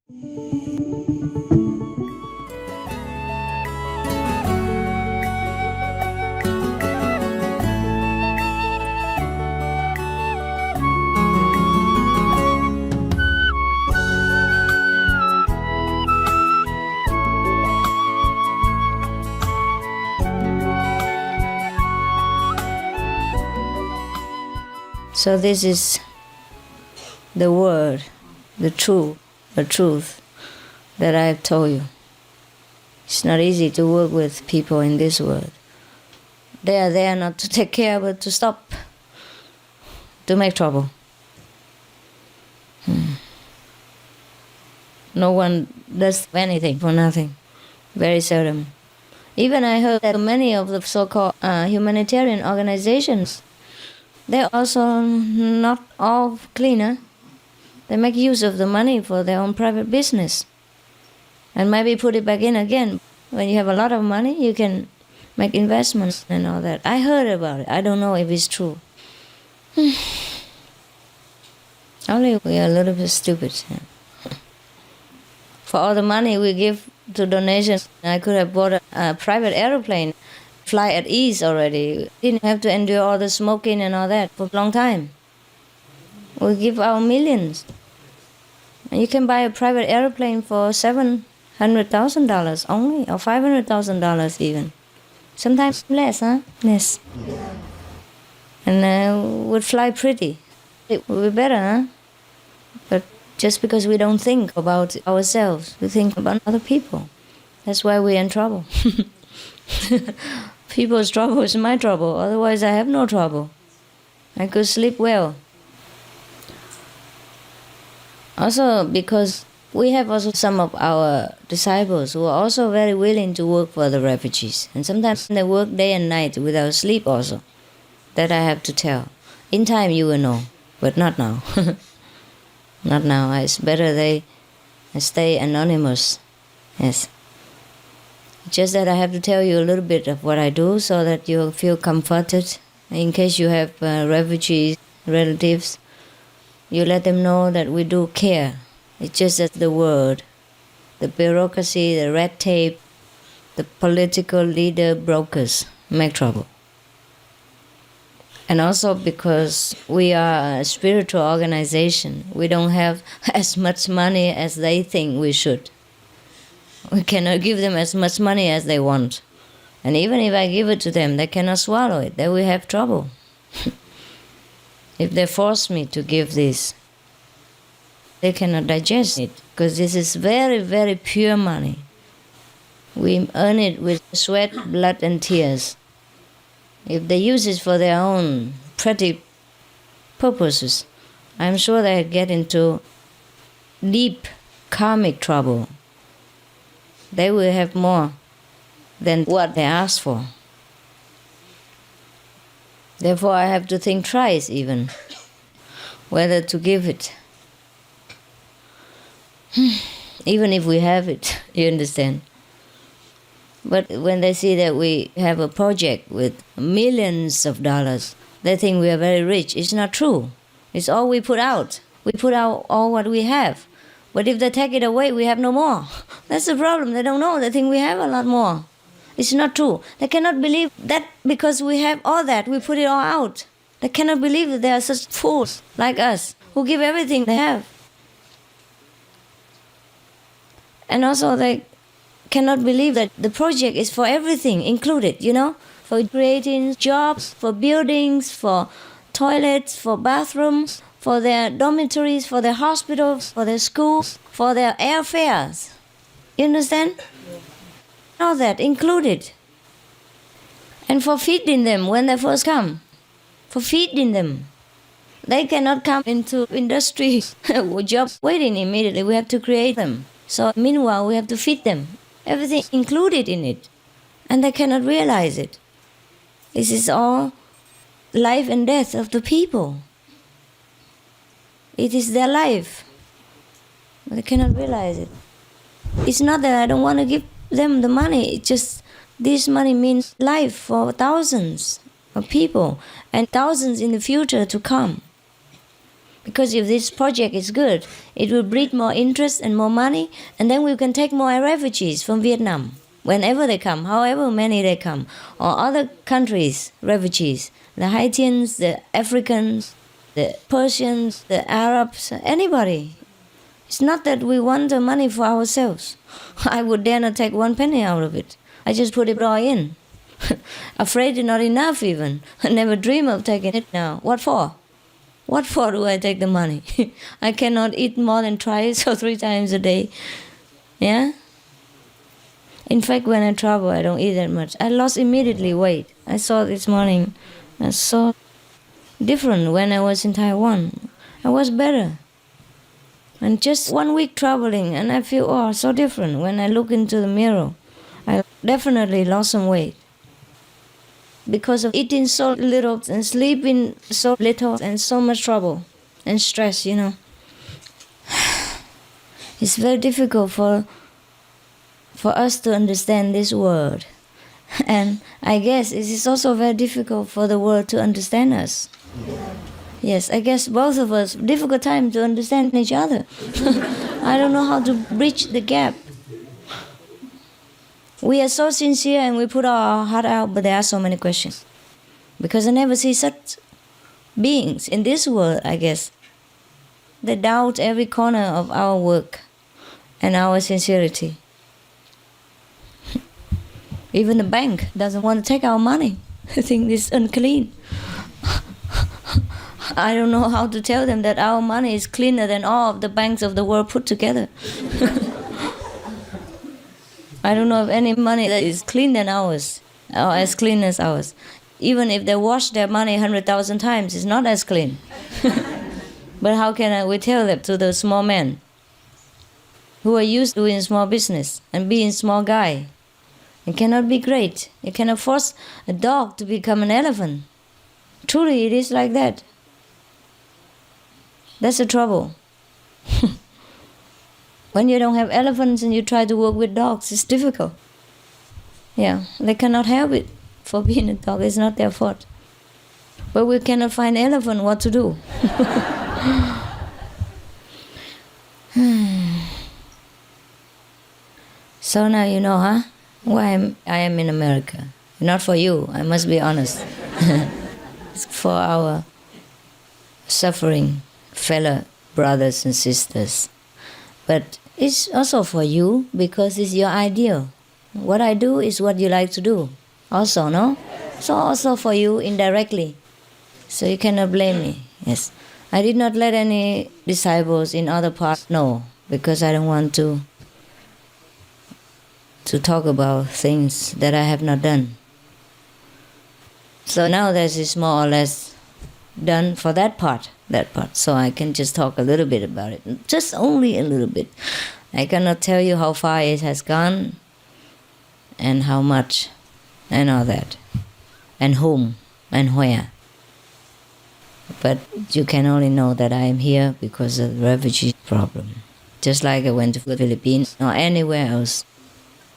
So this is the word, the truth that I have told you. It's not easy to work with people in this world. They are there not to take care, but to stop, to make trouble. No one does anything for nothing, very seldom. Even I heard that many of the so-called humanitarian organizations, they're also not all cleaner. They make use of the money for their own private business and maybe put it back in again. When you have a lot of money, you can make investments and all that. I heard about it. I don't know if it's true. Only we are a little bit stupid. For all the money we give to donations, I could have bought a private aeroplane, fly at ease already. Didn't have to endure all the smoking and all that for a long time. We give our millions. And you can buy a private airplane for $700,000 only, or $500,000 even. Sometimes less, huh? Yes. And would fly pretty. It would be better, huh? But just because we don't think about ourselves, we think about other people. That's why we're in trouble. People's trouble is my trouble. Otherwise, I have no trouble. I could sleep well. Also, because we have also some of our disciples who are also very willing to work for the refugees. And sometimes they work day and night without sleep also. That I have to tell. In time you will know, but not now. Not now. It's better they stay anonymous. Yes. Just that I have to tell you a little bit of what I do so that you feel comforted. In case you have refugee relatives, you let them know that we do care. It's just that the word, the bureaucracy, the red tape, the political leader brokers make trouble. And also because we are a spiritual organization, we don't have as much money as they think we should. We cannot give them as much money as they want. And even if I give it to them, they cannot swallow it. They will have trouble. If they force me to give this, they cannot digest it, because this is very, very pure money. We earn it with sweat, blood, and tears. If they use it for their own pretty purposes, I'm sure they get into deep karmic trouble. They will have more than what they ask for. Therefore, I have to think twice even whether to give it. Even if we have it, you understand. But when they see that we have a project with millions of dollars, they think we are very rich. It's not true. It's all we put out. We put out all what we have. But if they take it away, we have no more. That's the problem. They don't know. They think we have a lot more. It's not true. They cannot believe that because we have all that, we put it all out. They cannot believe that there are such fools like us who give everything they have. And also they cannot believe that the project is for everything included, for creating jobs, for buildings, for toilets, for bathrooms, for their dormitories, for their hospitals, for their schools, for their airfares. You understand? All that included. And for feeding them when they first come. For feeding them. They cannot come into industry job waiting immediately. We have to create them. So meanwhile, we have to feed them. Everything included in it. And they cannot realize it. This is all life and death of the people. It is their life. But they cannot realize it. It's not that I don't want to give them the money. It's just this money means life for thousands of people and thousands in the future to come. Because if this project is good, it will breed more interest and more money, and then we can take more refugees from Vietnam, whenever they come, however many they come, or other countries, refugees, the Haitians, the Africans, the Persians, the Arabs, anybody. It's not that we want the money for ourselves. I would dare not take one penny out of it. I just put it all in. Afraid it's not enough even. I never dream of taking it now. What for? What for do I take the money? I cannot eat more than twice or 3 times a day. Yeah? In fact, when I travel, I don't eat that much. I lost immediately weight. I saw this morning. I saw different when I was in Taiwan. I was better. And just 1 week traveling, and I feel, oh, so different. When I look into the mirror, I definitely lost some weight. Because of eating so little and sleeping so little and so much trouble and stress, you know. It's very difficult for us to understand this world. And I guess it is also very difficult for the world to understand us. Yes, I guess both of us, difficult time to understand each other. I don't know how to bridge the gap. We are so sincere and we put our heart out, but there are so many questions. Because I never see such beings in this world, I guess. They doubt every corner of our work and our sincerity. Even the bank doesn't want to take our money. They think it's unclean. I don't know how to tell them that our money is cleaner than all of the banks of the world put together. I don't know of any money that is clean than ours, or as clean as ours. Even if they wash their money 100,000 times, it's not as clean. But how can we tell that to the small men who are used to doing small business and being small guy? It cannot be great. You cannot force a dog to become an elephant. Truly, it is like that. That's the trouble. When you don't have elephants and you try to work with dogs, it's difficult. Yeah, they cannot help it for being a dog. It's not their fault. But we cannot find elephant what to do. So now you know, huh? Why I am in America. Not for you, I must be honest. It's for our suffering fellow brothers and sisters. But it's also for you because it's your ideal. What I do is what you like to do. Also, no? So also for you indirectly. So you cannot blame me. Yes. I did not let any disciples in other parts know because I don't want to talk about things that I have not done. So now this is more or less done for that part. So I can just talk a little bit about it. Just only a little bit. I cannot tell you how far it has gone and how much and all that. And whom and where. But you can only know that I am here because of the refugee problem. Just like I went to the Philippines or anywhere else.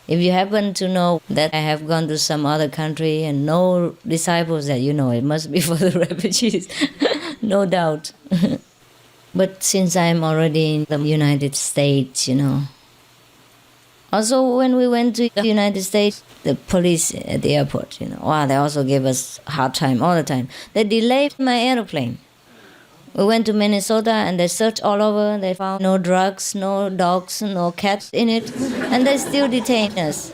If you happen to know that I have gone to some other country and no disciples that you know, it must be for the refugees, no doubt. But since I'm already in the United States, you know. Also, when we went to the United States, the police at the airport, you know, wow, they also gave us a hard time all the time. They delayed my airplane. We went to Minnesota and they searched all over. They found no drugs, no dogs, no cats in it. And they still detained us.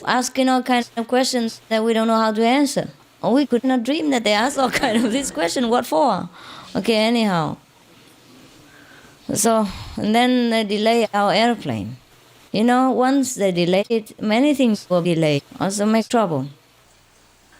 Asking all kinds of questions that we don't know how to answer. Or we could not dream that they asked all kinds of this question. What for? Okay, anyhow. So, and then they delay our airplane. You know, once they delay it, many things will be delayed. Also make trouble.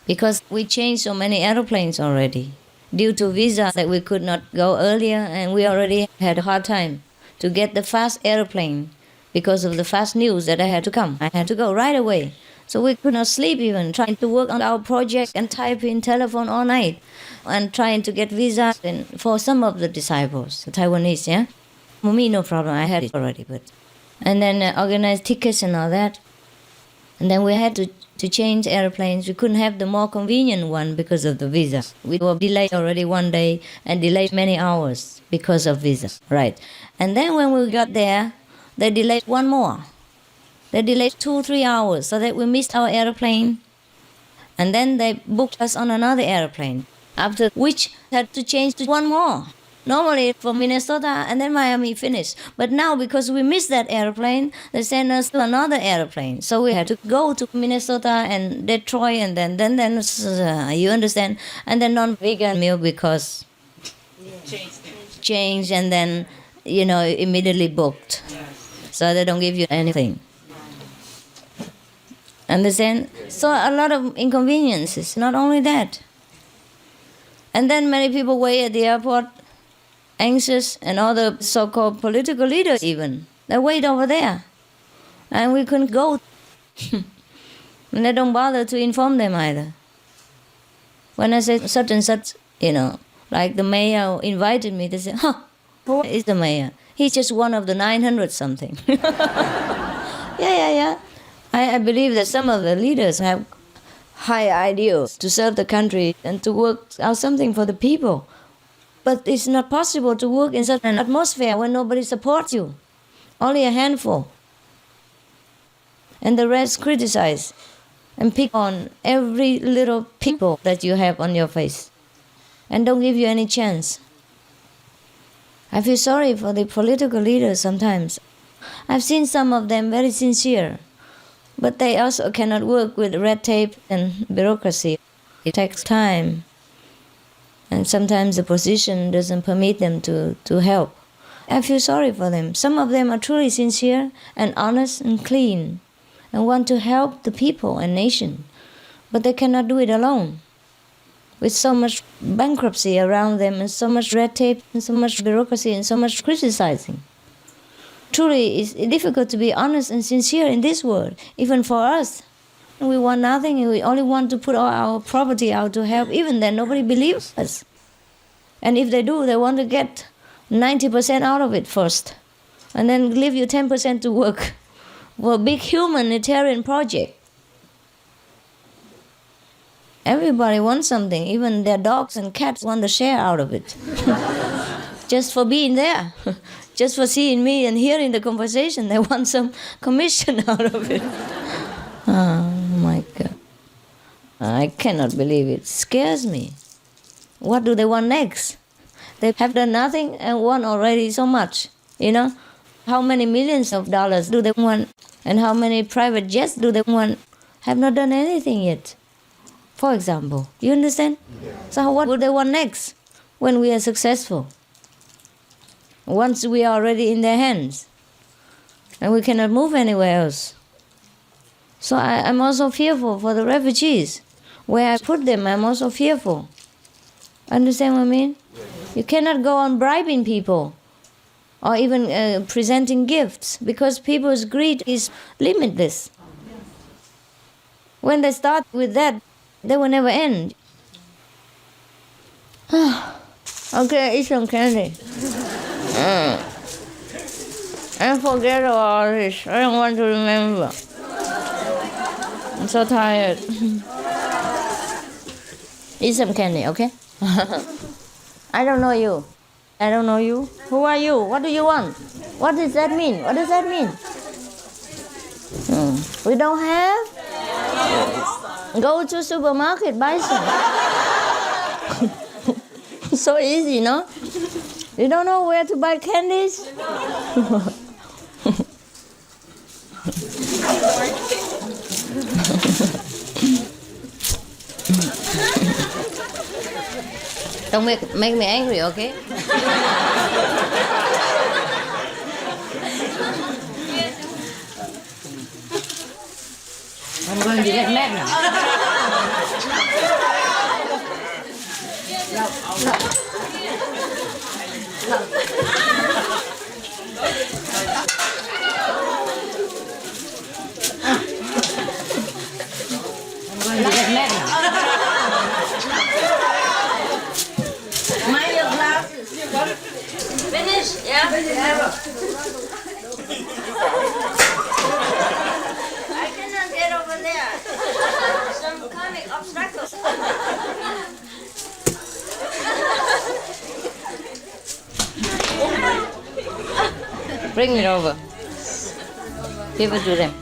Because we changed so many airplanes already. Due to visa that we could not go earlier, and we already had a hard time to get the fast airplane because of the fast news that I had to come. I had to go right away. So we could not sleep even, trying to work on our project and type in telephone all night and trying to get visa and for some of the disciples, the Taiwanese, yeah? For me, no problem, I had it already. And then organize tickets and all that. And then we had to to change airplanes. We couldn't have the more convenient one because of the visa. We were delayed already one day and delayed many hours because of visa. Right. And then when we got there, they delayed one more. They delayed 2-3 hours so that we missed our airplane. And then they booked us on another airplane, after which had to change to one more. Normally from Minnesota and then Miami finished. But now because we missed that airplane, they sent us to another airplane. So we had to go to Minnesota and Detroit and then you understand? And then non-vegan meal because changed and then, immediately booked. So they don't give you anything. Understand? So a lot of inconveniences, not only that. And then many people wait at the airport, anxious, and all the so-called political leaders even. They wait over there. And we couldn't go. And they don't bother to inform them either. When I say such and such, like the mayor invited me, they say, who is the mayor? He's just one of the 900 something. Yeah. I believe that some of the leaders have high ideals to serve the country and to work out something for the people. But it's not possible to work in such an atmosphere when nobody supports you. Only a handful. And the rest criticize and pick on every little pimple that you have on your face. And don't give you any chance. I feel sorry for the political leaders sometimes. I've seen some of them very sincere. But they also cannot work with red tape and bureaucracy. It takes time. And sometimes the position doesn't permit them to help. I feel sorry for them. Some of them are truly sincere and honest and clean and want to help the people and nation. But they cannot do it alone. With so much bankruptcy around them and so much red tape and so much bureaucracy and so much criticizing. Truly, it's difficult to be honest and sincere in this world, even for us. We want nothing, and we only want to put all our property out to help. Even then, nobody believes us. And if they do, they want to get 90% out of it first, and then leave you 10% to work for a big humanitarian project. Everybody wants something, even their dogs and cats want to share out of it. Just for being there. Just for seeing me and hearing the conversation, they want some commission out of it. Oh my God. I cannot believe it. It scares me. What do they want next? They have done nothing and want already so much. How many millions of dollars do they want? And how many private jets do they want? Have not done anything yet. For example, you understand? So what would they want next when we are successful? Once we are already in their hands and we cannot move anywhere else. So I'm also fearful for the refugees. Where I put them, I'm also fearful. Understand what I mean? You cannot go on bribing people or even presenting gifts because people's greed is limitless. When they start with that, they will never end. Okay, eat some candy. And forget about this. I don't want to remember. I'm so tired. Eat some candy, okay? I don't know you. I don't know you. Who are you? What do you want? What does that mean? What does that mean? We don't have? Go to supermarket, buy some. So easy, no? You don't know where to buy candies? Don't make me angry, okay? I'm going to get mad now. I'm going to get mad now. Mind your glasses. Finish? Yeah? I cannot get over there. some karmic obstacles. Bring it over. Give it to them.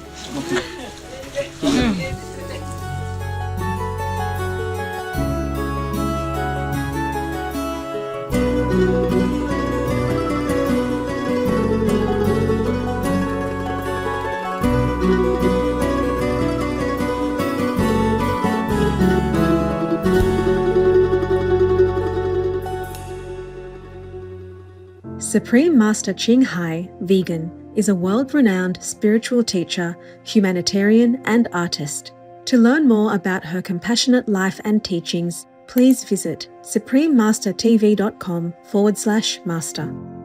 Supreme Master CHINGHAI, vegan, is a world-renowned spiritual teacher, humanitarian and artist. To learn more about her compassionate life and teachings, please visit suprememastertv.com/master.